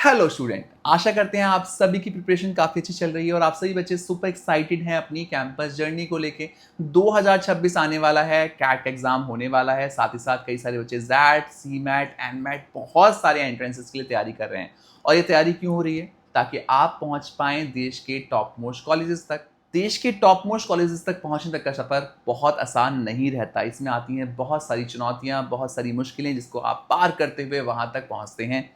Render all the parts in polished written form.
Hello student, आशा करते हैं आप सभी की प्रिपरेशन काफ़ी अच्छी चल रही है और आप सभी बच्चे सुपर एक्साइटेड हैं अपनी कैंपस जर्नी को लेके। 2026 आने वाला है, कैट एग्जाम होने वाला है, साथ ही साथ कई सारे बच्चे जैट, सी मैट, एन मैट बहुत सारे एंट्रेंसेस के लिए तैयारी कर रहे हैं। और ये तैयारी क्यों हो रही है? ताकि आप पहुंच पाएं देश के टॉप मोस्ट कॉलेजेस तक। देश के टॉप मोस्ट कॉलेजेस तक पहुंचने तक का सफ़र बहुत आसान नहीं रहता। इसमें आती हैं बहुत सारी चुनौतियां, बहुत सारी मुश्किलें, जिसको आप पार करते हुए वहां तक पहुंचते हैं।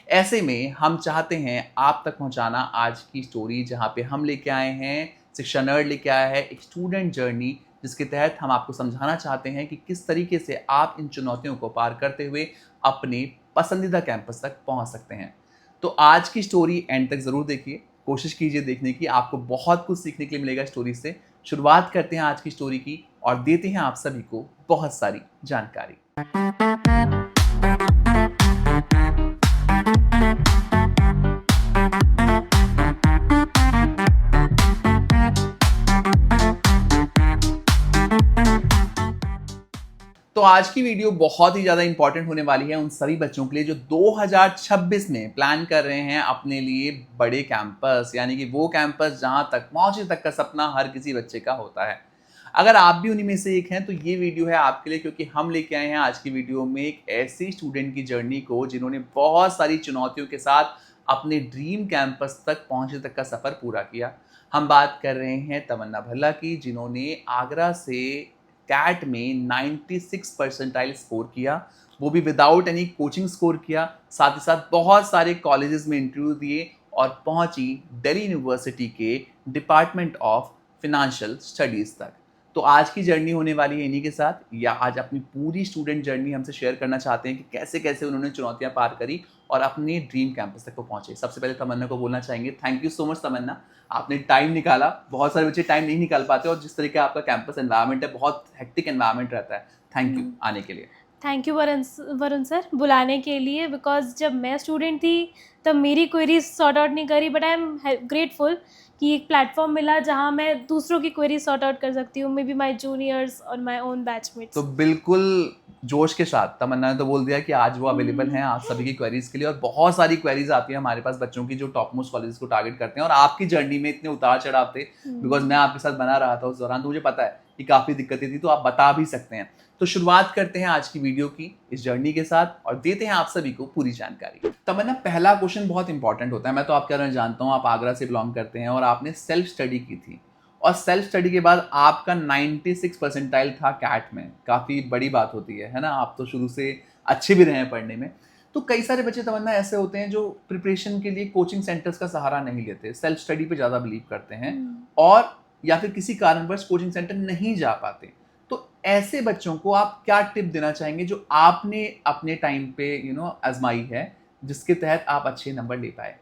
ऐसे में हम चाहते हैं आप तक पहुंचाना आज की स्टोरी, जहां पे हम लेके आए हैं, शिक्षा नर्ड लेके आया है एक स्टूडेंट जर्नी, जिसके तहत हम आपको समझाना चाहते हैं कि किस तरीके से आप इन चुनौतियों को पार करते हुए अपने पसंदीदा कैंपस तक पहुंच सकते हैं। तो आज की स्टोरी एंड तक ज़रूर देखिए, कोशिश कीजिए देखने की, आपको बहुत कुछ सीखने के लिए मिलेगा स्टोरी से। शुरुआत करते हैं आज की स्टोरी की और देते हैं आप सभी को बहुत सारी जानकारी। तो आज की वीडियो बहुत ही ज़्यादा इंपॉर्टेंट होने वाली है उन सभी बच्चों के लिए जो 2026 में प्लान कर रहे हैं अपने लिए बड़े कैंपस, यानी कि वो कैंपस जहां तक पहुंचने तक का सपना हर किसी बच्चे का होता है। अगर आप भी उन्हीं में से एक हैं तो ये वीडियो है आपके लिए, क्योंकि हम लेके आए हैं आज की वीडियो में एक ऐसी स्टूडेंट की जर्नी को जिन्होंने बहुत सारी चुनौतियों के साथ अपने ड्रीम कैंपस तक पहुंचने तक का सफ़र पूरा किया। हम बात कर रहे हैं तमन्ना भल्ला की, जिन्होंने आगरा से कैट में 96 परसेंटाइल स्कोर किया, वो भी विदाउट एनी कोचिंग स्कोर किया। साथ ही साथ बहुत सारे कॉलेजेस में इंटरव्यू दिए और पहुंची दिल्ली यूनिवर्सिटी के डिपार्टमेंट ऑफ फिनेंशियल स्टडीज़ तक। तो आज की जर्नी होने वाली है इन्हीं के साथ, या आज अपनी पूरी स्टूडेंट जर्नी हमसे शेयर करना चाहते हैं कि कैसे कैसे उन्होंने चुनौतियां पार करी और अपने ड्रीम कैंपस तक वो पहुंचे। सबसे पहले तमन्ना को बोलना चाहेंगे, थैंक यू सो मच तमन्ना, आपने टाइम निकाला। बहुत सारे बच्चे टाइम नहीं निकाल पाते और जिस तरीके का आपका कैंपस एनवायरनमेंट है, बहुत हेक्टिक एनवायरनमेंट रहता है। थैंक यू आने के लिए। थैंक यू वरुण सर बुलाने के लिए, बिकॉज जब मैं स्टूडेंट थी तब मेरी क्वेरीज सॉर्ट आउट नहीं करी, बट आई एम ग्रेटफुल कि एक प्लेटफॉर्म मिला जहां मैं दूसरों की क्वेरीज सॉर्ट आउट कर सकती हूँ, मे बी माई जूनियर्स और माई ओन बैचमेट्स। तो बिल्कुल जोश के साथ तमन्ना ने तो बोल दिया कि आज वो अवेलेबल हैं आप सभी की क्वेरीज के लिए। और बहुत सारी क्वेरीज आती है हमारे पास बच्चों की जो टॉप मोस्ट कॉलेज को टारगेट करते हैं, और आपकी जर्नी में इतने उतार चढ़ाव थे, बिकॉज मैं आपके साथ बना रहा था उस दौरान, तो मुझे पता है कि काफ़ी दिक्कतें थी, तो आप बता भी सकते हैं। तो शुरुआत करते हैं आज की वीडियो की इस जर्नी के साथ और देते हैं आप सभी को पूरी जानकारी। तमन्ना, पहला क्वेश्चन बहुत इंपॉर्टेंट होता है। मैं तो आपके बारे में जानता हूँ, आप आगरा से बिलोंग करते हैं और आपने सेल्फ स्टडी की थी, और सेल्फ स्टडी के बाद आपका 96 परसेंटाइल था कैट में। काफ़ी बड़ी बात होती है ना? आप तो शुरू से अच्छे भी रहे हैं पढ़ने में। तो कई सारे बच्चे तमन्ना ऐसे होते हैं जो प्रिपरेशन के लिए कोचिंग सेंटर्स का सहारा नहीं लेते, सेल्फ स्टडी पे ज़्यादा बिलीव करते हैं, और या फिर किसी कारणवश कोचिंग सेंटर नहीं जा पाते। तो ऐसे बच्चों को आप क्या टिप देना चाहेंगे जो आपने अपने टाइम पे आजमाई है, जिसके तहत आप अच्छे नंबर ले पाए?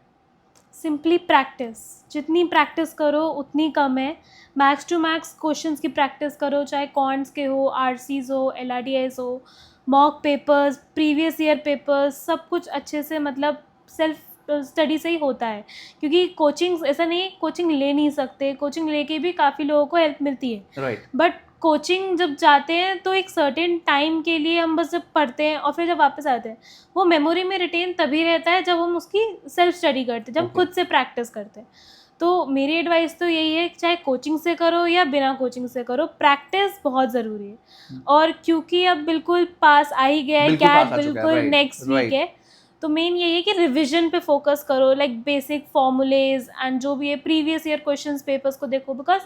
सिंपली प्रैक्टिस, जितनी प्रैक्टिस करो उतनी कम है। मैक्स टू मैक्स क्वेश्चंस की प्रैक्टिस करो, चाहे कॉन्ट्स के हो, आरसीज हो, एलआरडीएस हो, mock papers, previous year papers, सब कुछ अच्छे से, मतलब सेल्फ स्टडी से ही होता है। क्योंकि कोचिंग ऐसा नहीं, कोचिंग ले नहीं सकते, कोचिंग लेके भी काफ़ी लोगों को हेल्प मिलती है, राइट। बट कोचिंग जब जाते हैं तो एक सर्टेन टाइम के लिए हम बस जब पढ़ते हैं और फिर जब वापस आते हैं, वो मेमोरी में रिटेन तभी रहता है जब हम उसकी सेल्फ स्टडी करते हैं, जब खुद से प्रैक्टिस करते हैं। तो मेरी एडवाइस तो यही है कि चाहे कोचिंग से करो या बिना कोचिंग से करो, प्रैक्टिस बहुत ज़रूरी है। और क्योंकि अब बिल्कुल पास आ ही गया है, कैट बिल्कुल नेक्स्ट वीक है, तो मेन यही है कि रिविजन पे फोकस करो, लाइक बेसिक फॉर्मूलेज एंड जो भी है प्रीवियस ईयर क्वेश्चंस पेपर्स को देखो, बिकॉज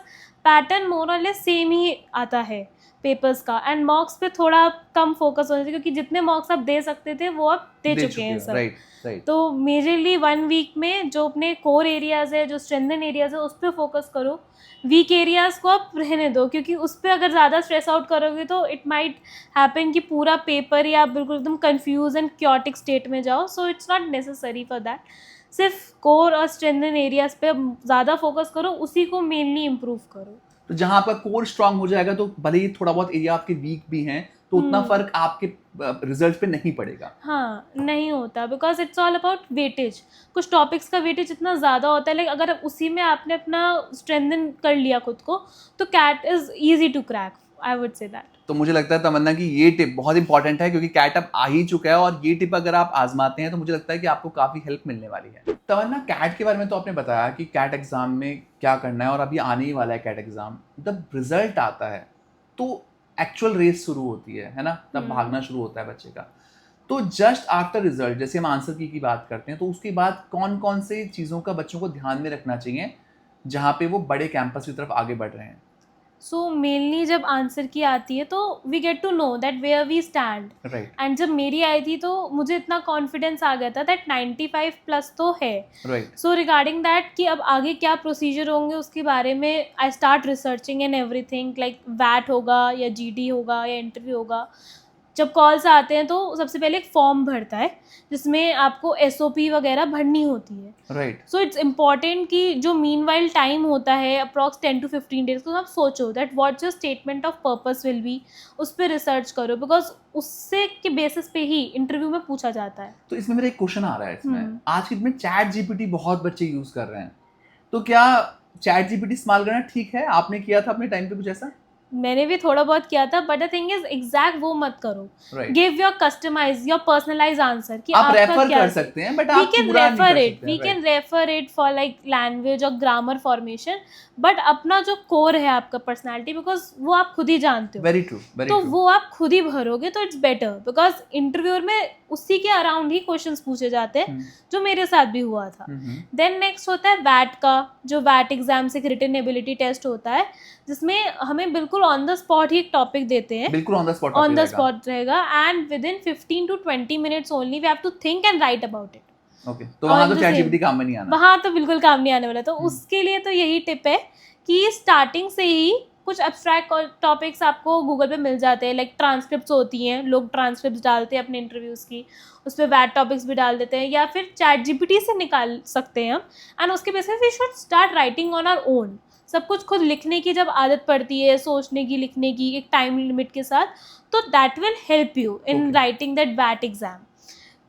पैटर्न मोर और लेस सेम ही आता है पेपर्स का। एंड मॉक्स पे थोड़ा कम फोकस होना चाहिए, क्योंकि जितने मॉक्स आप दे सकते थे वो आप दे चुके हैं सब। right. तो मेजरली 1 वीक में जो अपने कोर एरियाज है, जो स्ट्रेंथन एरियाज है, उस पर फोकस करो। वीक एरियाज को आप रहने दो, क्योंकि उस पर अगर ज़्यादा स्ट्रेस आउट करोगे तो इट माइट हैपन कि पूरा पेपर या बिल्कुल एकदम कंफ्यूज एंड क्योटिक स्टेट में जाओ। So it's not necessary for that. सिर्फ कोर और स्ट्रेंथन एरियाज पे ज़्यादा फोकस करो, उसी को मेनली इम्प्रूव करो। तो जहां आपका कोर स्ट्रांग हो जाएगा तो भले ही थोड़ा बहुत एरिया आपके वीक भी हैं, तो उतना फर्क आपके रिजल्ट पे नहीं पड़ेगा। हाँ, नहीं होता, because it's all about weightage. कुछ टॉपिक्स का वेटेज इतना ज़्यादा होता है, लाइक अगर उसी में आपने अपना स्ट्रेंथन कर लिया खुद को, तो CAT is easy to crack. I would say that. तो मुझे लगता है तमन्ना कि ये टिप बहुत इंपॉर्टेंट है, क्योंकि कैट अब आ ही चुका है और ये टिप अगर आप आजमाते हैं तो मुझे लगता है कि आपको काफ़ी हेल्प मिलने वाली है। तमन्ना, कैट के बारे में तो आपने बताया कि कैट एग्जाम में क्या करना है और अभी आने ही वाला है कैट एग्जाम। जब रिजल्ट आता है तो एक्चुअल रेस शुरू होती है ना, तब भागना शुरू होता है बच्चे का। तो जस्ट आफ्टर रिजल्ट, जैसे हम आंसर की बात करते हैं, तो उसके बाद कौन कौन से चीज़ों का बच्चों को ध्यान में रखना चाहिए जहाँ पे वो बड़े कैंपस की तरफ आगे बढ़ रहे हैं? सो मेनली जब आंसर की आती है तो we get to know that where we stand. Right and जब मेरी आई थी तो मुझे इतना कॉन्फिडेंस आ गया था दैट 95 प्लस तो है। राइट सो रिगार्डिंग दैट कि अब आगे क्या प्रोसीजर होंगे उसके बारे में I start researching and everything, like वैट होगा या जीडी होगा या इंटरव्यू होगा। जब कॉल्स आते हैं तो सबसे पहले एक फॉर्म भरता है जिसमें आपको एसओपी वगैरह भरनी होती है। राइट सो इट्स इम्पॉर्टेंट कि जो मीन वाइल टाइम होता है अप्रॉक्स 10 to 15 डेज, तो आप सोचो that what's your statement of purpose will be, उस पर रिसर्च करो, बिकॉज उससे के बेसिस पे ही इंटरव्यू में पूछा जाता है। तो इसमें मेरा एक क्वेश्चन आ रहा है इसमें, आज के दिन में चैट जीपीटी बहुत बच्चे यूज कर रहे हैं, तो क्या चैट जीपीटी इस्तेमाल करना ठीक है? आपने किया था अपने टाइम पे कुछ ऐसा? मैंने भी थोड़ा बहुत किया था, but the thing is exact वो मत करो। Right give your customise your personalise answer कि आप आपका रेफर क्या कर है। सकते हैं, बट we आप can पूरा नहीं refer कर it, सकते we हैं। can right refer it for like language और grammar formation, बट अपना जो कोर है आपका पर्सनालिटी, बिकॉज वो आप खुद ही जानते हो, वेरी ट्रू, वेरी तो ट्रू। वो आप खुद ही भरोगे तो इट्स बेटर, बिकॉज इंटरव्यूअर में उसी के अराउंड ही क्वेश्चंस पूछे जाते हैं, जो मेरे साथ भी हुआ था। देन नेक्स्ट होता है वैट का, जो वैट एग्जाम से रिटन एबिलिटी टेस्ट होता है, जिसमें हमें बिल्कुल ऑन द स्पॉट ही एक टॉपिक देते हैं, बिल्कुल on the spot on the spot रहेगा, and within 15 to 20 minutes only we have to think and write about it. Okay, तो वहां तो the चैट same. जीपीटी काम में नहीं आना। वहाँ तो बिल्कुल काम नहीं आने वाला। तो उसके लिए तो यही टिप है कि स्टार्टिंग से ही कुछ एब्स्ट्रैक्ट टॉपिक्स आपको गूगल पे मिल जाते हैं, लाइक ट्रांसक्रिप्ट्स होती हैं, लोग ट्रांसक्रिप्ट्स डालते हैं अपने इंटरव्यूज़ की, उस पर वैट टॉपिक्स भी डाल देते हैं, या फिर चैट जीपीटी से निकाल सकते हैं हम, एंड उसके basis we should start writing on our own. सब कुछ खुद लिखने की जब आदत पड़ती है, सोचने की, लिखने की, एक टाइम लिमिट के साथ, तो that will help you in writing that वैट एग्जाम।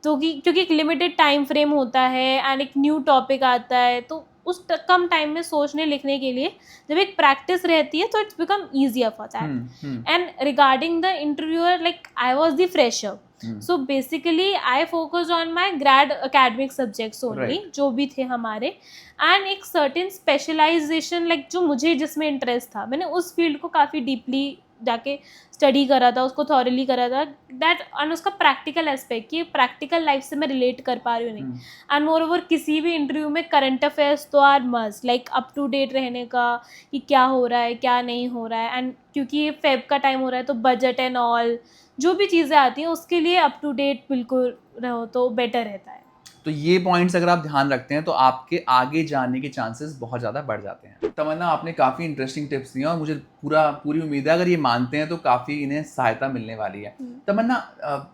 तो क्योंकि एक लिमिटेड टाइम फ्रेम होता है एंड एक न्यू टॉपिक आता है, तो उस कम टाइम में सोचने लिखने के लिए जब एक प्रैक्टिस रहती है तो it's become easier for that. And regarding the interviewer, like I was the fresher, so basically I focused on my grade academic subjects only, जो भी थे हमारे, एंड एक सर्टेन स्पेशलाइजेशन, लाइक जो मुझे जिसमें इंटरेस्ट था, मैंने उस फील्ड को काफ़ी डीपली जाके स्टडी करा था, उसको थॉरली करा था, दैट एंड उसका प्रैक्टिकल एस्पेक्ट कि प्रैक्टिकल लाइफ से मैं रिलेट कर पा रही हूँ नहीं। एंड मोर ओवर किसी भी इंटरव्यू में करंट अफेयर्स तो are must, like up to date रहने का कि क्या हो रहा है क्या नहीं हो रहा है, एंड क्योंकि ये फेब का टाइम हो रहा है तो बजट एंड ऑल जो भी चीज़ें आती हैं उसके लिए अप टू डेट बिल्कुल रहो तो बेटर रहता है। तो ये पॉइंट्स अगर आप ध्यान रखते हैं तो आपके आगे जाने के चांसेस बहुत ज़्यादा बढ़ जाते हैं। तमन्ना, आपने काफ़ी इंटरेस्टिंग टिप्स दिए और मुझे पूरी उम्मीद है अगर ये मानते हैं तो काफ़ी इन्हें सहायता मिलने वाली है। तमन्ना,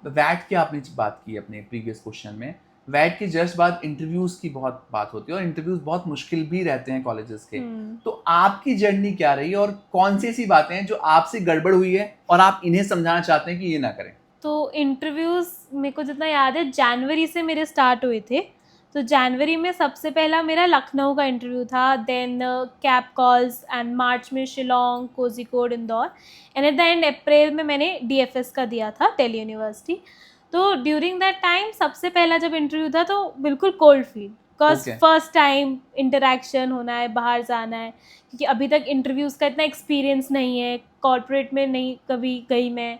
वैट की आपने बात की अपने प्रीवियस क्वेश्चन में, वैट के जस्ट बाद इंटरव्यूज़ की बहुत बात होती है और इंटरव्यूज़ बहुत मुश्किल भी रहते हैं कॉलेजेस के। तो आपकी जर्नी क्या रही और कौन सी ऐसी बातें हैं जो आपसे गड़बड़ हुई है और आप इन्हें समझाना चाहते हैं कि ये ना करें? तो इंटरव्यूज़ मेरे को जितना याद है जनवरी से मेरे स्टार्ट हुए थे। तो जनवरी में सबसे पहला मेरा लखनऊ का इंटरव्यू था, देन कैप कॉल्स, एंड मार्च में Shillong, Kozhikode, Indore, and at the and April में मैंने डीएफएस का दिया था, दिल्ली यूनिवर्सिटी। तो ड्यूरिंग दैट टाइम सबसे पहला जब इंटरव्यू था तो बिल्कुल cold feel, because first time interaction होना है, बाहर जाना है, क्योंकि अभी तक इंटरव्यूज़ का इतना एक्सपीरियंस नहीं है, कॉर्पोरेट में नहीं कभी गई मैं,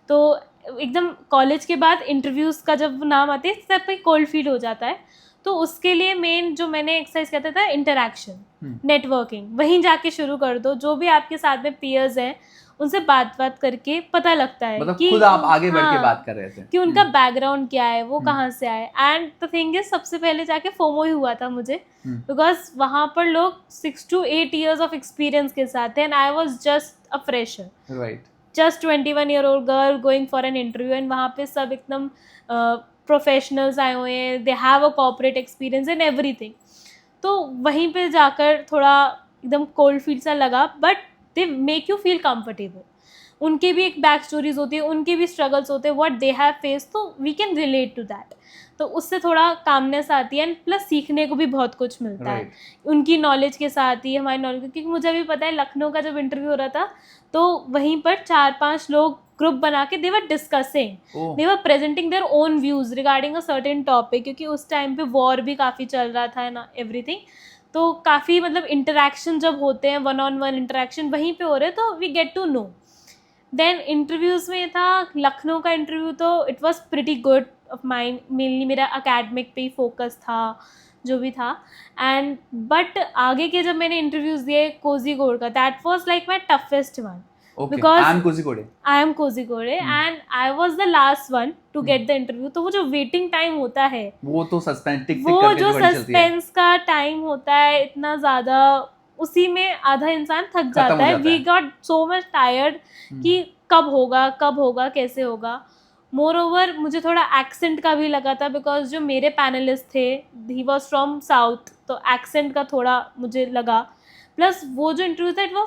तो एकदम कॉलेज के बाद इंटरव्यूज़ का जब नाम आते हैं तब कोई कोल्ड फील हो जाता है। तो उसके लिए मेन जो मैंने एक्सरसाइज करता था इंटरेक्शन, नेटवर्किंग, वहीं जाके शुरू कर दो, जो भी आपके साथ में पीयर्स हैं उनसे बात करके पता लगता है मतलब कि खुद आप आगे बढ़ के बात कर रहे थे कि उनका बैकग्राउंड क्या है, वो कहाँ से आए। एंड द थिंग इज सबसे पहले जाके फोमो ही हुआ था मुझे, बिकॉज वहाँ पर लोग 6 to 8 years ऑफ एक्सपीरियंस के साथ थे and I was just a fresher, right, just 21-year-old girl going for an interview, and वहाँ पे सब एकदम प्रोफेशनल्स आए हुए हैं, they have a corporate experience and everything. तो वहीं पे जाकर थोड़ा एकदम कोल्ड फील सा लगा, but they make you feel comfortable. उनके भी एक बैक स्टोरीज होती है, उनके भी स्ट्रगल्स होते हैं, व्हाट दे हैव फेस, तो we can relate to that. तो उससे थोड़ा कामनेस आती है एंड प्लस सीखने को भी बहुत कुछ मिलता है उनकी नॉलेज के साथ ही हमारी नॉलेज। क्योंकि मुझे भी पता है लखनऊ का जब इंटरव्यू हो रहा था तो वहीं पर 4-5 लोग ग्रुप बना के they were discussing, they were presenting their own views regarding a certain topic, क्योंकि उस टाइम पे वॉर भी काफ़ी चल रहा था ना एवरीथिंग। तो काफ़ी मतलब इंटरेक्शन जब होते हैं, 1-on-1 इंटरेक्शन वहीं पे हो रहे हैं, तो we get to know. Then interviews में था लखनऊ का इंटरव्यू, तो it was pretty good of mind, mainly मेरा अकेडमिक पे ही फोकस था जो भी था। एंड बट आगे के जब मैंने इंटरव्यूज़ दिए कोझीकोड का, that was like my toughest one because I am Kozhikode and I was the last one to get the interview। तो वो जो वेटिंग टाइम होता है, वो तो सस्पेंस टिक वो जो सस्पेंस का टाइम होता है इतना ज़्यादा, उसी में आधा इंसान थक जाता है। We got so much tired कि कब होगा कैसे होगा। मोर ओवर मुझे थोड़ा एक्सेंट का भी लगा था, बिकॉज जो मेरे पैनलिस्ट थे ही वॉज फ्रॉम साउथ, तो एक्सेंट का थोड़ा मुझे लगा। प्लस वो जो इंटरव्यू था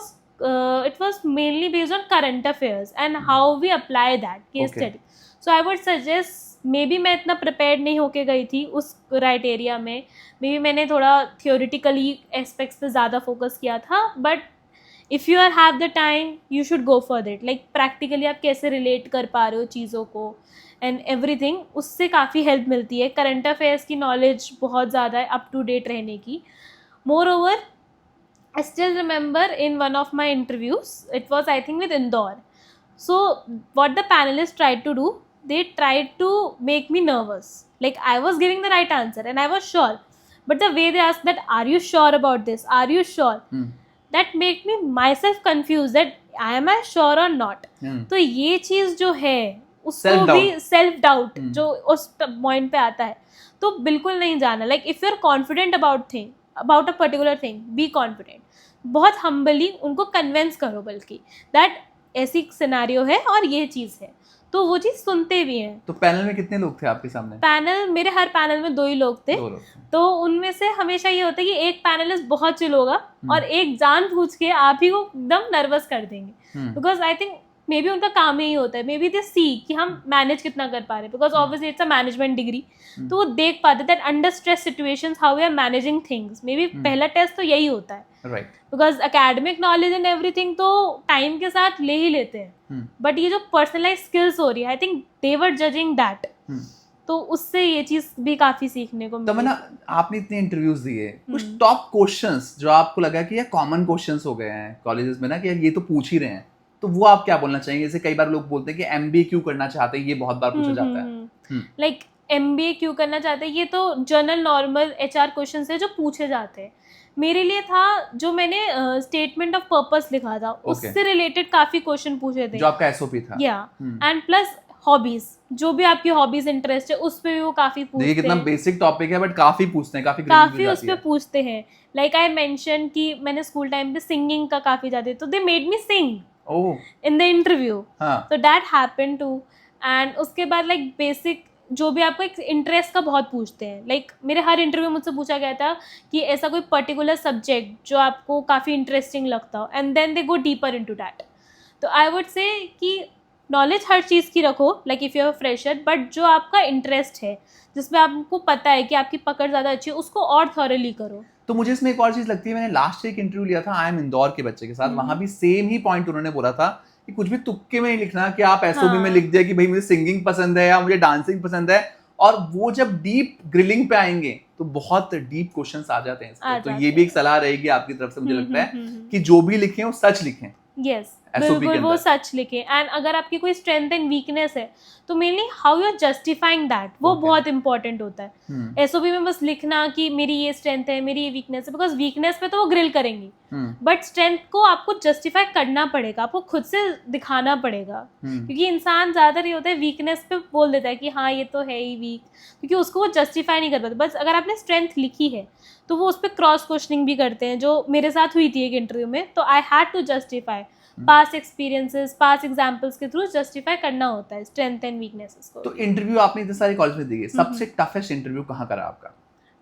it was mainly based on current affairs and how we apply that case study। So I would suggest maybe मैं इतना prepared नहीं होके गई थी उस criteria में, maybe मैंने थोड़ा theoretically aspects पे ज़्यादा focus किया था, but if you have the time you should go for it। like practically आप कैसे relate कर पा रहे हो चीज़ों को and everything, उससे काफ़ी help मिलती है। current affairs की knowledge बहुत ज़्यादा है up to date रहने की। Moreover I still remember in one of my interviews, it was I think with Indore. So what the panelists tried to do, they tried to make me nervous. Like I was giving the right answer and I was sure, but the way they asked that, are you sure about this? Are you sure? That made me myself confused that am I sure or not? तो ये चीज़ जो है उसको भी self doubt जो उस point पे आता है, तो बिल्कुल नहीं जाना। Like if you're confident about a particular thing, be confident। बहुत humbly उनको convince करो, बल्कि that ऐसी सिनेरियो है और ये चीज़ है, तो वो चीज़ सुनते भी हैं। तो पैनल में कितने लोग थे आपके सामने? पैनल मेरे हर पैनल में 2 ही लोग थे। तो उनमें से हमेशा ये होता है कि एक पैनलिस्ट बहुत चिल होगा और एक जानबूझ के आप ही को एकदम नर्वस कर देंगे, because I think may be उनका काम ही होता है, मे बी दे सी कि हम मैनेज कितना कर पा रहे हैं, because obviously it's a management degree, तो वो देख पाते that under stress situations how we are managing things. Maybe पहला टेस्ट तो यही होता है, because academic knowledge and everything तो टाइम के साथ ले ही लेते हैं, बट ये जो पर्सनलाइज स्किल्स हो रही है, I think they were judging that, तो उससे ये चीज भी काफी सीखने को मिली। तो ना आपने इतने इंटरव्यूज दिए, कुछ टॉप क्वेश्चंस जो आपको लगा कि ये कॉमन क्वेश्चंस हो गए हैं कॉलेजेस में ना, कि ये तो पूछ ही रहे हैं, तो वो आप क्या बोलना चाहेंगे? जैसे कई बार लोग बोलते हैं कि एमबीए क्यों करना चाहते हैं, ये बहुत बार पूछा जाता है। लाइक एमबीए क्यों करना चाहते हैं, ये तो जनरल नॉर्मल एचआर क्वेश्चंस है जो पूछे जाते हैं। मेरे लिए था जो मैंने स्टेटमेंट ऑफ पर्पस लिखा था, उससे रिलेटेड काफी क्वेश्चन पूछे थे, जो आपका एसओपी था। या एंड प्लस हॉबीज, जो भी आपकी हॉबीज इंटरेस्ट है उस पे भी वो काफी पूछते हैं। कितना बेसिक टॉपिक है बट काफी पूछते हैं, काफी उस पे पूछते हैं। लाइक आई मेंशन कि मैंने स्कूल टाइम पे सिंगिंग का काफी ज्यादा, तो they made me sing in the interview, तो दैट हैपन टू। एंड उसके बाद लाइक बेसिक जो भी आपको एक इंटरेस्ट का बहुत पूछते हैं। लाइक मेरे हर इंटरव्यू मुझसे पूछा गया था कि ऐसा कोई पर्टिकुलर सब्जेक्ट जो आपको काफ़ी इंटरेस्टिंग लगता हो, and then they go deeper into that. तो आई वुड से कि नॉलेज हर चीज़ की रखो, like if you are fresher, but जो आपका इंटरेस्ट है, जिसमें आपको पता है कि आपकी पकड़ ज़्यादा अच्छी है, उसको और थॉरली करो। तो मुझे इसमें एक और चीज़ लगती है, मैंने लास्ट एक इंटरव्यू लिया था आई एम इंदौर के बच्चे के साथ, वहाँ भी सेम ही पॉइंट उन्होंने बोला था कि कुछ भी तुक्के में नहीं लिखना कि आप एसओबी में लिख दिया कि भाई मुझे सिंगिंग पसंद है या मुझे डांसिंग पसंद है, और वो जब डीप ग्रिलिंग पे आएंगे तो बहुत डीप क्वेश्चंस आ जाते हैं। तो ये भी एक सलाह रहेगी आपकी तरफ से, मुझे लगता है कि जो भी लिखें वो सच लिखें। यस, बिल्कुल वो सच लिखें। एंड अगर आपकी कोई स्ट्रेंथ एंड वीकनेस है तो mainly how you are justifying that, वो बहुत इंपॉर्टेंट होता है। एसओबी में बस लिखना कि मेरी ये स्ट्रेंथ है, मेरी ये वीकनेस है, बिकॉज वीकनेस पे तो वो ग्रिल करेंगी, बट स्ट्रेंथ को आपको जस्टिफाई करना पड़ेगा, आपको खुद से दिखाना पड़ेगा, क्योंकि इंसान ज्यादातर ये होता है वीकनेस पे बोल देता है कि हाँ ये तो है ही वीक, क्योंकि उसको वो जस्टिफाई नहीं कर पाता। बस अगर आपने स्ट्रेंथ लिखी है तो वो उस पर क्रॉस क्वेश्चनिंग भी करते हैं, जो मेरे साथ हुई थी एक इंटरव्यू में। तो I had to justify past experiences, past examples के थ्रू जस्टिफाई करना होता है स्ट्रेंथ एंड वीकनेसेस को। तो इंटरव्यू आपने इतने सारे कॉलेज में दिए, सबसे टफेस्ट इंटरव्यू कहाँ करा आपका?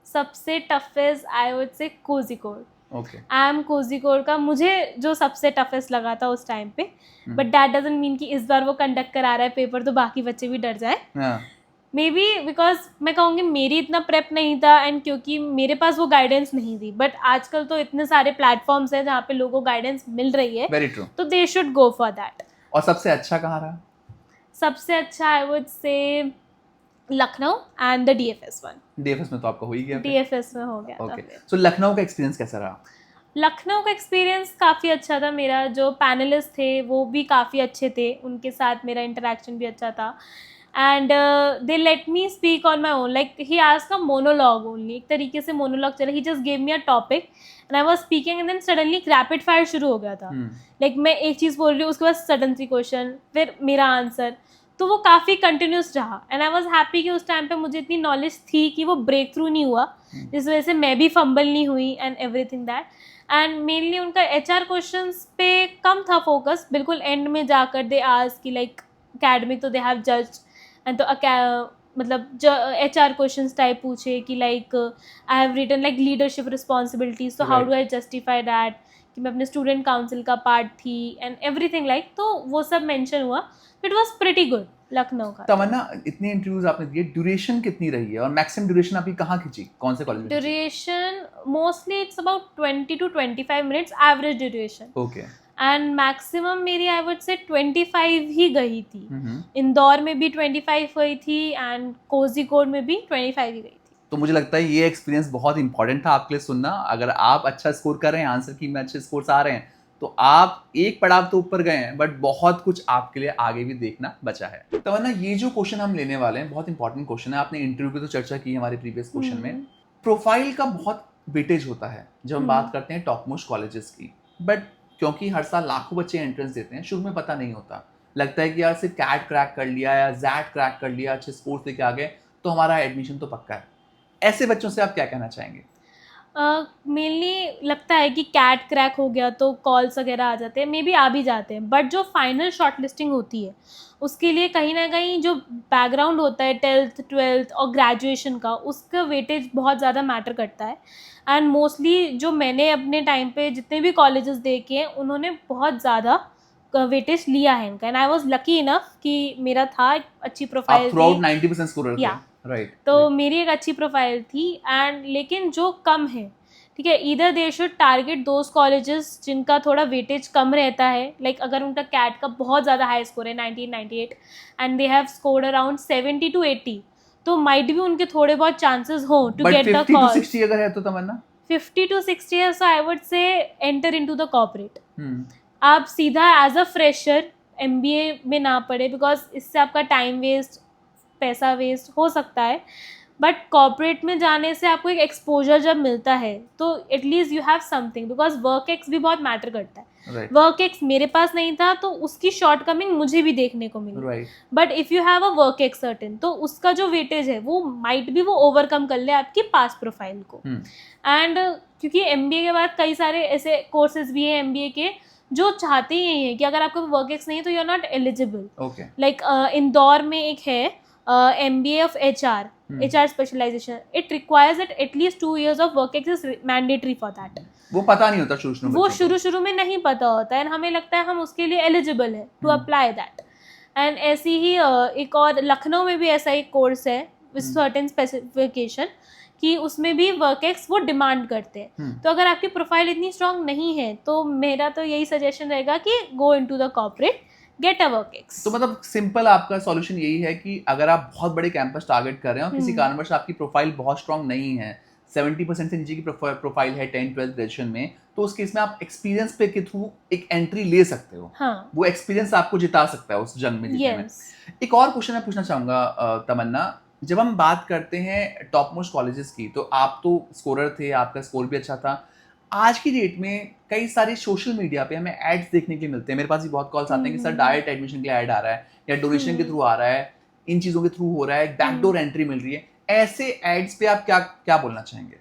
सबसे टफेस्ट आई वुड से Kozhikode. Okay I am Kozhikode का मुझे जो सबसे टफेस्ट लगा था उस टाइम पे, बट दैट डजंट मीन कि इस बार वो कंडक्ट करा रहा है पेपर तो बाकी बच्चे भी डर जाए। हाँ मे बी बिकॉज मैं कहूँगी मेरी इतना प्रेप नहीं था एंड क्योंकि मेरे पास वो गाइडेंस नहीं थी, बट आजकल तो इतने सारे प्लेटफॉर्म्स हैं जहाँ पे लोगों को गाइडेंस मिल रही है, वेरी ट्रू। तो they should go for that. और सबसे अच्छा कहाँ रहा? सबसे अच्छा आई वुड से Lucknow and the DFS one. DFS में तो आपका हो ही गया। DFS में हो गया ओके, था। सो लखनऊ का एक्सपीरियंस कैसा रहा? लखनऊ का एक्सपीरियंस काफ़ी अच्छा था। मेरा जो पैनलिस्ट थे वो भी काफ़ी अच्छे थे, उनके साथ मेरा इंटरेक्शन भी अच्छा था and they let me speak on my own, like he asked a monologue only, एक तरीके से मोनोलॉग चला। He just gave me a topic and I was speaking and then suddenly rapid fire शुरू हो गया था। लाइक मैं एक चीज़ बोल रही हूँ, उसके बाद सडन सी क्वेश्चन, फिर मेरा आंसर, तो वो काफ़ी कंटिन्यूस रहा एंड आई वाज हैप्पी कि उस टाइम पे मुझे इतनी नॉलेज थी कि वो ब्रेक थ्रू नहीं हुआ, जिस वजह से मैं भी फंबल नहीं हुई and everything that. And mainly उनका HR क्वेश्चंस पे कम था फोकस, बिल्कुल एंड में जाकर दे आस्क कि लाइक अकेडमिक तो दे हैव जज्ड एंड तो मतलब जो HR क्वेश्चंस टाइप पूछे कि like I have written like leadership responsibilities, तो how do I justify that कि मैं अपने स्टूडेंट काउंसिल का पार्ट थी एंड एवरीथिंग लाइक, तो वो सब मेंशन हुआ। It was pretty good Lucknow का। तमन्ना, इतनी इंटरव्यूज आपने दिए, ड्यूरेशन कितनी रही है और मैक्सिमम ड्यूरेशन आपकी कहाँ खींची, कौन से कॉलेज में? Duration mostly it's about 20 to 25 minutes average duration. Okay. And maximum मेरी आई वुड से 25 ही गई थी। इंदौर में भी 25 गई थी एंड कोझिकोड में भी 25 ही गई थी। तो मुझे लगता है ये एक्सपीरियंस बहुत इंपॉर्टेंट था आपके लिए सुनना। अगर आप अच्छा स्कोर कर रहे हैं, आंसर की में अच्छे स्कोर्स आ रहे हैं, तो आप एक पड़ाव तो ऊपर गए हैं, बट बहुत कुछ आपके लिए आगे भी देखना बचा है। तमन्ना, ये जो क्वेश्चन हम लेने वाले हैं बहुत इंपॉर्टेंट क्वेश्चन है। आपने इंटरव्यू पे तो चर्चा की हमारे प्रीवियस क्वेश्चन में। प्रोफाइल का बहुत वेटेज होता है जब हम बात करते हैं टॉप मोस्ट कॉलेजेस की, बट क्योंकि हर साल लाखों बच्चे एंट्रेंस देते हैं, शुरू में पता नहीं होता, लगता है कि यार सिर्फ कैट क्रैक कर लिया या जैट क्रैक कर लिया, अच्छे स्कोर्स लेके आ गए तो हमारा एडमिशन तो पक्का है। ऐसे बच्चों से आप क्या कहना चाहेंगे? मेनली लगता है कि कैट क्रैक हो गया तो कॉल्स वगैरह आ जाते हैं, मे बी आ भी जाते हैं, बट जो फाइनल शॉर्ट लिस्टिंग होती है उसके लिए कहीं ना कहीं जो बैकग्राउंड होता है 10th 12th और ग्रेजुएशन का, उसका वेटेज बहुत ज़्यादा मैटर करता है। एंड मोस्टली जो मैंने अपने टाइम पे जितने भी कॉलेजेस देखे हैं उन्होंने बहुत ज़्यादा वेटेज लिया है इनका, and I was lucky enough कि मेरा था एक अच्छी प्रोफाइल थ्रू आउट 90% स्कोर थे। राइट, तो मेरी एक अच्छी प्रोफाइल थी। एंड लेकिन जो कम है, ठीक है, either they should target those colleges जिनका थोड़ा वेटेज कम रहता है, लाइक अगर उनका कैट का बहुत ज़्यादा हाई स्कोर है 1998 and they have scored around 70 to 80, तो माइट भी उनके थोड़े बहुत चांसेस हो to get the call. 50 to 60 अगर है तो तमन्ना 50 to 60 years, I would say enter into the corporate. आप सीधा एज अ फ्रेशर MBA में ना पढ़े, बिकॉज इससे आपका टाइम वेस्ट, पैसा वेस्ट हो सकता है, बट कॉर्पोरेट में जाने से आपको एक एक्सपोजर जब मिलता है तो at least you have something, because work ex भी बहुत मैटर करता है। वर्क एक्स मेरे पास नहीं था तो उसकी शॉर्ट कमिंग मुझे भी देखने को मिली, but if you have a work ex certain तो उसका जो वेटेज है वो माइट भी वो ओवरकम कर ले आपकी पास प्रोफाइल को। एंड क्योंकि MBA के बाद कई सारे ऐसे कोर्सेज भी हैं MBA के जो चाहते ही यही है कि अगर आपको वर्क एक्स नहीं है तो you are not eligible. Like Indore में एक है MBA of HR specialization. It requires that at least 2 years of work ex is mandatory for that. वो पता नहीं होता शुरू वो शुरू में नहीं पता होता है, हमें लगता है हम उसके लिए एलिजिबल है टू अप्लाई दैट। एंड ऐसी ही एक और लखनऊ में भी ऐसा एक कोर्स है विद सर्टेन स्पेसिफिकेशन कि उसमें भी वर्क एक्स वो डिमांड करते हैं। तो अगर आपकी प्रोफाइल इतनी स्ट्रांग नहीं है तो मेरा तो यही सजेशन रहेगा कि go into the corporate, get a work x. तो मतलब सिंपल आपका सॉल्यूशन यही है कि अगर आप बहुत बड़े कैंपस टारगेट कर रहे हैं और किसी कारणवश आपकी प्रोफाइल बहुत स्ट्रांग नहीं है, 70% से नीचे की प्रोफाइल है 10th 12th ग्रेजुएशन में, तो उस केस में आप एक्सपीरियंस पे के थ्रू एक एंट्री ले सकते हो। हाँ, वो एक्सपीरियंस आपको जिता सकता है उस जंग में जीतने में। एक और क्वेश्चन मैं पूछना चाहूंगा तमन्ना, जब हम बात करते हैं टॉप मोस्ट कॉलेजेस की, तो आप तो स्कोरर थे, आपका स्कोर भी अच्छा था। आज की डेट में कई सारे सोशल मीडिया पे हमें एड्स देखने के लिए मिलते हैं, मेरे पास भी बहुत कॉल्स आते हैं कि सर डायरेक्ट एडमिशन के लिए ऐड आ रहा है या डोनेशन के थ्रू आ रहा है, इन चीज़ों के थ्रू हो रहा है, बैकडोर एंट्री मिल रही है। ऐसे एड्स पे आप क्या क्या बोलना चाहेंगे?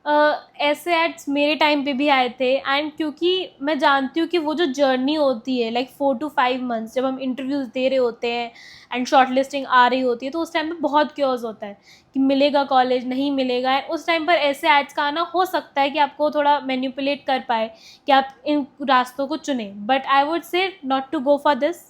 ऐसे एड्स मेरे टाइम पे भी आए थे, एंड क्योंकि मैं जानती हूँ कि वो जो जर्नी होती है लाइक 4 to 5 months, जब हम इंटरव्यूज़ दे रहे होते हैं एंड शॉर्ट लिस्टिंग आ रही होती है, तो उस टाइम पे बहुत क्योस होता है कि मिलेगा कॉलेज नहीं मिलेगा, एंड उस टाइम पर ऐसे एड्स का आना हो सकता है कि आपको थोड़ा मैनिपुलेट कर पाए कि आप इन रास्तों को चुनें, but I would say not to go for this.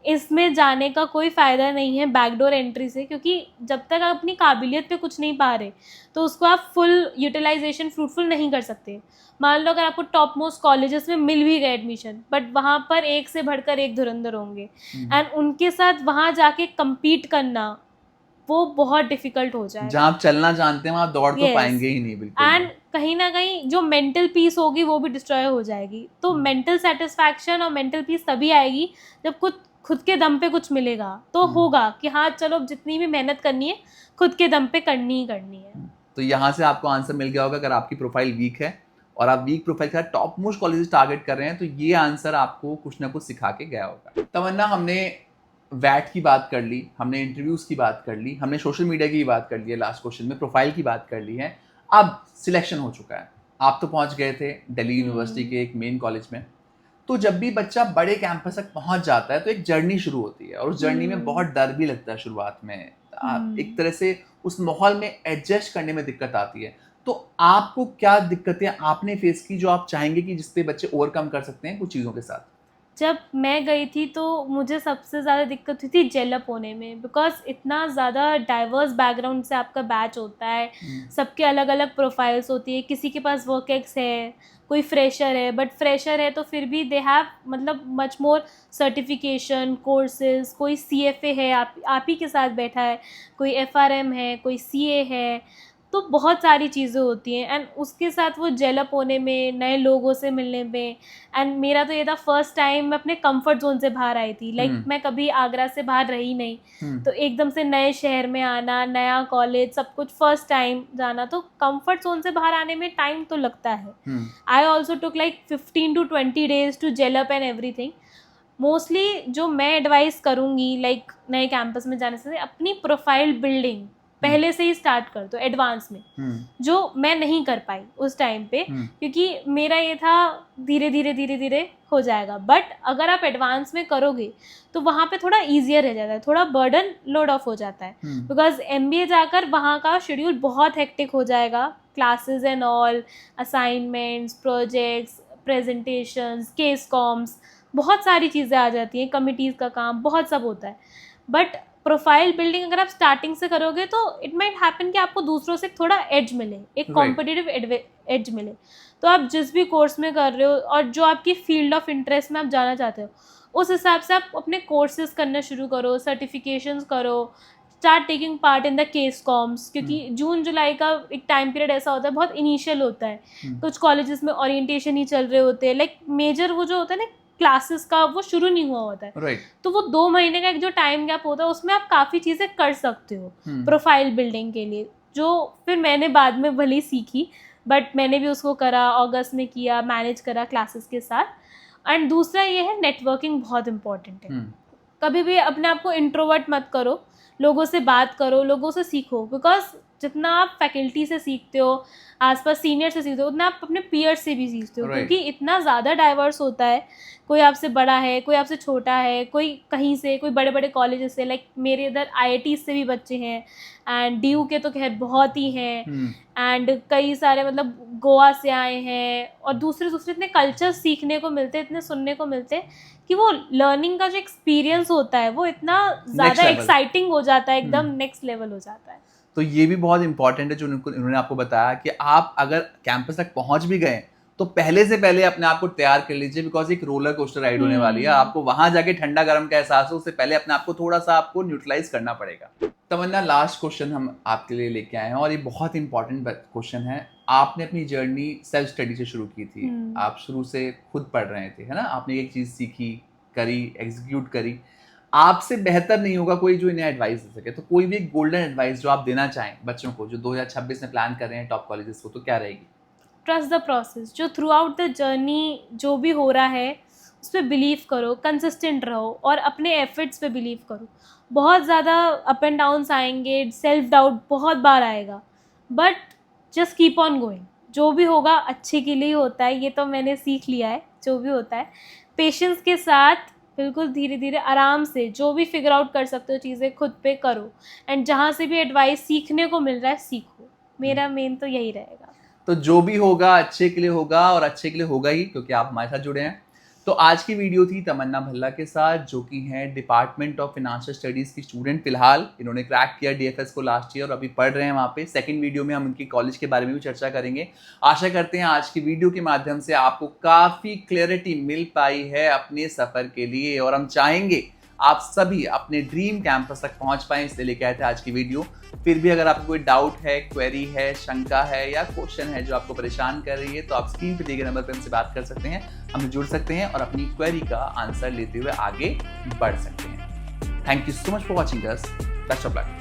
इसमें जाने का कोई फ़ायदा नहीं है बैकडोर एंट्री से, क्योंकि जब तक आप अपनी काबिलियत पे कुछ नहीं पा रहे तो उसको आप फुल यूटिलाइजेशन फ्रूटफुल नहीं कर सकते। मान लो अगर आपको टॉप मोस्ट कॉलेजेस में मिल भी गए एडमिशन, बट वहाँ पर एक से बढ़कर एक धुरंधर होंगे, एंड उनके साथ वहाँ जाके compete करना वो बहुत डिफ़िकल्ट हो जाएगा। जहाँ आप चलना जानते हैं वहाँ आप दौड़ तो Yes. पाएंगे ही नहीं बिल्कुल भी। एंड कहीं ना कहीं जो मेंटल पीस होगी वो भी डिस्ट्रॉय हो जाएगी। तो मेंटल सेटिस्फैक्शन और मेंटल पीस तभी आएगी जब खुद के दम पे कुछ मिलेगा, तो होगा कि हाँ चलो अब जितनी भी मेहनत करनी है खुद के दम पे करनी ही करनी है। तो यहाँ से आपको आंसर मिल गया होगा, अगर आपकी प्रोफाइल वीक है और आप वीक प्रोफाइल के साथ टॉप मोस्ट कॉलेजेस टारगेट कर रहे हैं, तो ये आंसर आपको कुछ ना कुछ सिखा के गया होगा। तमन्ना, हमने वैट की बात कर ली, हमने इंटरव्यूज़ की बात कर ली, हमने सोशल मीडिया की बात कर ली है, लास्ट क्वेश्चन में प्रोफाइल की बात कर ली है, अब सिलेक्शन हो चुका है, आप तो पहुंच गए थे दिल्ली यूनिवर्सिटी के एक मेन कॉलेज में। तो जब भी बच्चा बड़े कैंपस तक पहुंच जाता है तो एक जर्नी शुरू होती है, और उस जर्नी में बहुत डर भी लगता है शुरुआत में, एक तरह से उस माहौल में एडजस्ट करने में दिक्कत आती है। तो आपको क्या दिक्कतें आपने फेस की जो आप चाहेंगे कि जिसपे बच्चे ओवरकम कर सकते हैं कुछ चीज़ों के साथ? जब मैं गई थी तो मुझे सबसे ज़्यादा दिक्कत हुई थी जेलअप होने में, बिकॉज इतना ज़्यादा डाइवर्स बैकग्राउंड से आपका बैच होता है, सबके अलग अलग प्रोफाइल्स होती है, किसी के पास वर्क एक्स है, कोई फ्रेशर है, बट फ्रेशर है तो फिर भी दे हैव मतलब मच मोर सर्टिफिकेशन कोर्सेज, कोई CFA है आप ही के साथ बैठा है, कोई FRM है, कोई CA है, तो बहुत सारी चीज़ें होती हैं, एंड उसके साथ वो जेलअप होने में, नए लोगों से मिलने में, एंड मेरा तो ये था फर्स्ट टाइम मैं अपने कंफर्ट जोन से बाहर आई थी, लाइक मैं कभी आगरा से बाहर रही नहीं, तो एकदम से नए शहर में आना, नया कॉलेज, सब कुछ फर्स्ट टाइम जाना, तो कंफर्ट जोन से बाहर आने में टाइम तो लगता है। I also took like 15 to 20 days to gel up and everything. Mostly जो मैं एडवाइस करूँगी लाइक नए कैंपस में जाने से, अपनी प्रोफाइल बिल्डिंग पहले से ही स्टार्ट कर दो एडवांस में, जो मैं नहीं कर पाई उस टाइम पे, क्योंकि मेरा ये था धीरे धीरे हो जाएगा, बट अगर आप एडवांस में करोगे तो वहाँ पे थोड़ा ईजियर रह जाता है, थोड़ा बर्डन लोड ऑफ हो जाता है, बिकॉज MBA जाकर वहाँ का शेड्यूल बहुत हेक्टिक हो जाएगा, classes and all, assignments, projects, presentations, case comps, बहुत सारी चीज़ें आ जाती हैं, कमिटीज़ का काम, बहुत सब होता है। बट प्रोफाइल बिल्डिंग अगर आप स्टार्टिंग से करोगे तो इट माइट हैपन कि आपको दूसरों से थोड़ा एज मिले, एक कॉम्पिटिटिव एज मिले। तो आप जिस भी कोर्स में कर रहे हो और जो आपकी फील्ड ऑफ इंटरेस्ट में आप जाना चाहते हो, उस हिसाब से आप अपने कोर्सेज करना शुरू करो, सर्टिफिकेशंस करो, start taking part in the case comps, क्योंकि जून जुलाई का एक टाइम पीरियड ऐसा होता है, बहुत इनिशियल होता है, कुछ कॉलेजेस में ओरिएंटेशन ही चल रहे होते हैं, लाइक मेजर वो जो होता है ना क्लासेस का, वो शुरू नहीं हुआ होता है, तो वो 2 महीने का एक जो टाइम गैप होता है उसमें आप काफ़ी चीज़ें कर सकते हो प्रोफाइल बिल्डिंग के लिए, जो फिर मैंने बाद में भले ही सीखी, बट मैंने भी उसको करा, अगस्त में किया, मैनेज करा क्लासेस के साथ। एंड दूसरा ये है नेटवर्किंग बहुत इंपॉर्टेंट है, कभी भी अपने आप को इंट्रोवर्ट मत करो, लोगों से बात करो, लोगों से सीखो, बिकॉज जितना आप फैकल्टी से सीखते हो, आसपास सीनियर से सीखते हो, उतना आप अपने पीयर से भी सीखते हो, क्योंकि इतना ज़्यादा डाइवर्स होता है, कोई आपसे बड़ा है, कोई आपसे छोटा है, कोई कहीं से, कोई बड़े बड़े कॉलेजेस से, लाइक मेरे इधर IIT से भी बच्चे हैं, एंड DU के तो खैर बहुत ही हैं, एंड कई सारे मतलब गोवा से आए हैं, और दूसरे इतने कल्चर सीखने को मिलते हैं, इतने सुनने को मिलते हैं कि वो लर्निंग का जो एक्सपीरियंस होता है वो इतना ज़्यादा एक्साइटिंग हो जाता है, एकदम नेक्स्ट लेवल हो जाता है। तो ये भी बहुत इंपॉर्टेंट है जो उन्होंने आपको बताया कि आप अगर कैंपस तक पहुंच भी गए तो पहले से पहले अपने आप को तैयार कर लीजिए, बिकॉज एक रोलर कोस्टर राइड होने वाली है, आपको वहां जाके ठंडा गर्म का एहसास हो, उससे पहले अपने आप को थोड़ा सा आपको न्यूट्रलाइज करना पड़ेगा। तमन्ना, लास्ट क्वेश्चन हम आपके लिए लेके आए हैं और ये बहुत इंपॉर्टेंट क्वेश्चन है। आपने अपनी जर्नी सेल्फ स्टडी से शुरू की थी, आप शुरू से खुद पढ़ रहे थे, है ना, आपने एक चीज सीखी, करी, एग्जीक्यूट करी, आपसे बेहतर नहीं होगा कोई जो इन्हें एडवाइस दे सके। तो कोई भी एक गोल्डन एडवाइस जो आप देना चाहें बच्चों को जो 2026 में प्लान कर रहे हैं टॉप कॉलेजेस को, तो क्या रहेगी? ट्रस्ट द प्रोसेस, जो थ्रू आउट द जर्नी जो भी हो रहा है उस पर बिलीव करो, कंसिस्टेंट रहो और अपने एफर्ट्स पे बिलीव करो। बहुत ज़्यादा अप एंड डाउन्स आएंगे, सेल्फ डाउट बहुत बार आएगा, but just keep on going, जो भी होगा अच्छे के लिए ही होता है, ये तो मैंने सीख लिया है। जो भी होता है पेशेंस के साथ, बिल्कुल धीरे धीरे आराम से, जो भी फिगर आउट कर सकते हो चीज़ें खुद पे करो, एंड जहाँ से भी एडवाइस सीखने को मिल रहा है सीखो। मेरा मेन तो यही रहेगा। तो जो भी होगा अच्छे के लिए होगा, और अच्छे के लिए होगा ही, क्योंकि आप हमारे साथ जुड़े हैं। तो आज की वीडियो थी तमन्ना भल्ला के साथ, जो कि हैं डिपार्टमेंट ऑफ फाइनेंशियल स्टडीज़ की स्टूडेंट। फिलहाल इन्होंने क्रैक किया DFS को लास्ट ईयर और अभी पढ़ रहे हैं वहाँ पे। सेकंड वीडियो में हम उनकी कॉलेज के बारे में भी चर्चा करेंगे। आशा करते हैं आज की वीडियो के माध्यम से आपको काफ़ी क्लैरिटी मिल पाई है अपने सफ़र के लिए, और हम चाहेंगे आप सभी अपने ड्रीम कैंपस तक पहुंच पाएं, इसलिए लेके आए थे आज की वीडियो। फिर भी अगर आपको कोई डाउट है, क्वेरी है, शंका है या क्वेश्चन है जो आपको परेशान कर रही है, तो आप स्क्रीन पे दिए गए नंबर पर हमसे बात कर सकते हैं, हमसे जुड़ सकते हैं और अपनी क्वेरी का आंसर लेते हुए आगे बढ़ सकते हैं। Thank you so much for watching us. Best of luck.